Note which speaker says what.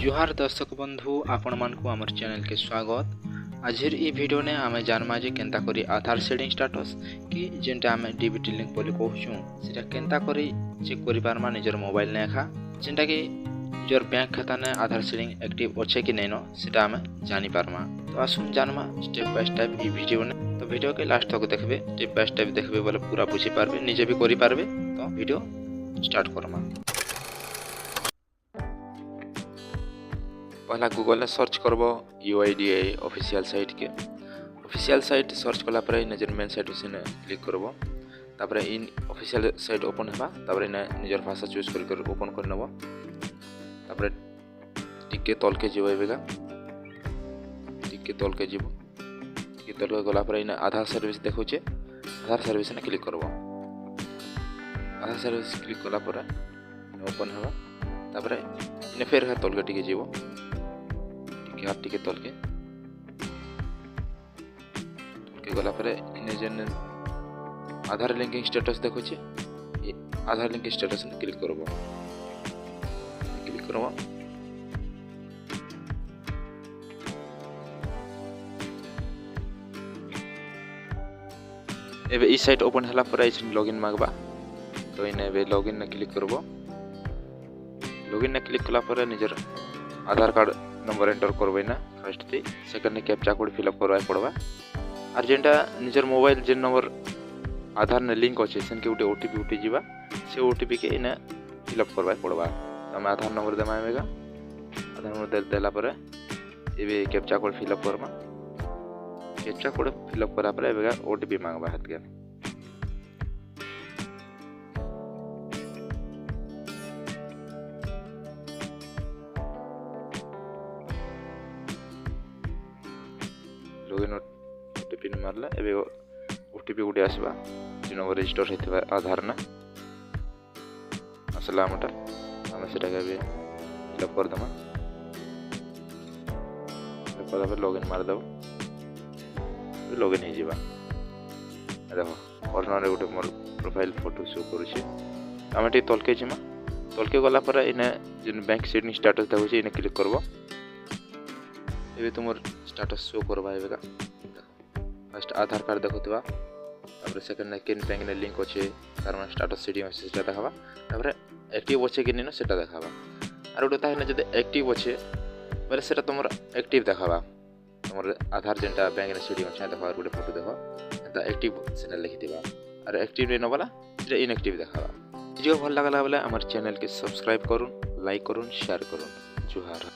Speaker 1: जोहार दर्शक बंधु आपण मानकु आमर चैनल के स्वागत। आज ई वीडियो ने आमे जानमा जे केंता करी आधार सेटिंग स्टेटस कि जेंटा आमे डीबीटी लिंक बोली कहूछु सेटा केंता करी चेक करि पारमा निजर मोबाइल ने एखा जेंटा कि निजर बैंक खाता ने आधार सेटिंग एक्टिव अच्छे कि नै न सेटा आमे जानि पारमा। तो आसुन जानमा स्टेप बाय स्टेप ई वीडियो ने। तो वीडियो के लास्ट तक देखबे, स्टेप बाय स्टेप देखबे बोले पूरा बुझी पारबे, निजे भी करि पारबे। तो वीडियो स्टार्ट करमा। पहला गूगल ने सर्च करब यूआईडीएआई ऑफिशियल साइट के। ऑफिशियल साइट सर्च कला पर निजर मेन साइट से क्लिक करब। तापर इन ऑफिशियल साइट ओपन हेबा। तापर इने निजर भाषा चूज कर ओपन कर नब। तापर टिके तल के जीव एबेगा, टिके तल के जीव, टिके तल के गला पर इने आधार सर्विस देखौचे। आधार सर्विस ने क्लिक करब। आधार सर्विस क्लिक कला पर ओपन हेबा। तापर इने फेर तल के टिके जीव, टिके तल के गला पर इने जेन आधार लिंकिंग स्टेटस देखौचे, आधार लिंकिंग स्टेटस ने क्लिक करब। एबे ई साइट ओपन हला पर इछन लॉगिन मांगबा। तो इने एबे लॉगिन ने क्लिक करब। लॉगिन ने क्लिक कला पर निजर आधार कार्ड नंबर एंटर करबे ना फर्स्ट थी। सेकंड ने कैप्चा कोड फिलअप करबा पड़बा। और जेंटा निजर मोबाइल जेन नंबर आधार ने लिंक अच्छे सेन के ओटीपी उठी जीवा, से ओटीपी के इने फिलअप करबा पड़बा। तो हम आधार नंबर देमा आवेगा। आधार नंबर देला पर एबे कैप्चा कोड फिलअप करबा। कैप्चा कोड फिलअप करा पर एबेगा ओटीपी मांगबा हाथ के। लॉगिन ओटीपी ने मारला। एबे ओटीपी गुडी आसबा जे नंबर रजिस्टर हेतबा आधार ना असला मटा हम सेटा के भी फिलअप कर दमा। फिलअप पर लॉगिन मार दब। लॉगिन हो जीवा। देखो कॉर्नर गोटे मोर प्रोफाइल फोटो शो करूछे। हम टी तलके जिमा। तलके गला पर इने जेन बैंक सेटिंग स्टेटस देखौछे इने क्लिक करबो। एबे तुमर स्टेटस शो करबा एबेगा। फर्स्ट आधार कार्ड देखोतबा। तापर सेकंड ने केन बैंक ने लिंक अच्छे तार मन स्टेटस सेटिंग अच्छे सेटा देखाबा। तापर एक्टिव अच्छे कि नै न सेटा देखाबा। आर गोटे ताहेने जदि एक्टिव अच्छे बोले सेटा तुमर एक्टिव देखाबा। तुमर आधार जेंटा बैंक ने सेटिंग अच्छे देखाबा। गोटे फोटो देखो एता एक्टिव सेटा लिखि दिबा। आर एक्टिव नै न बोला सेटा इनएक्टिव देखाबा। वीडियो भल लागला बोले हमर चैनल के सब्सक्राइब करूँ, लाइक करूँ, शेयर करूँ। जोहार।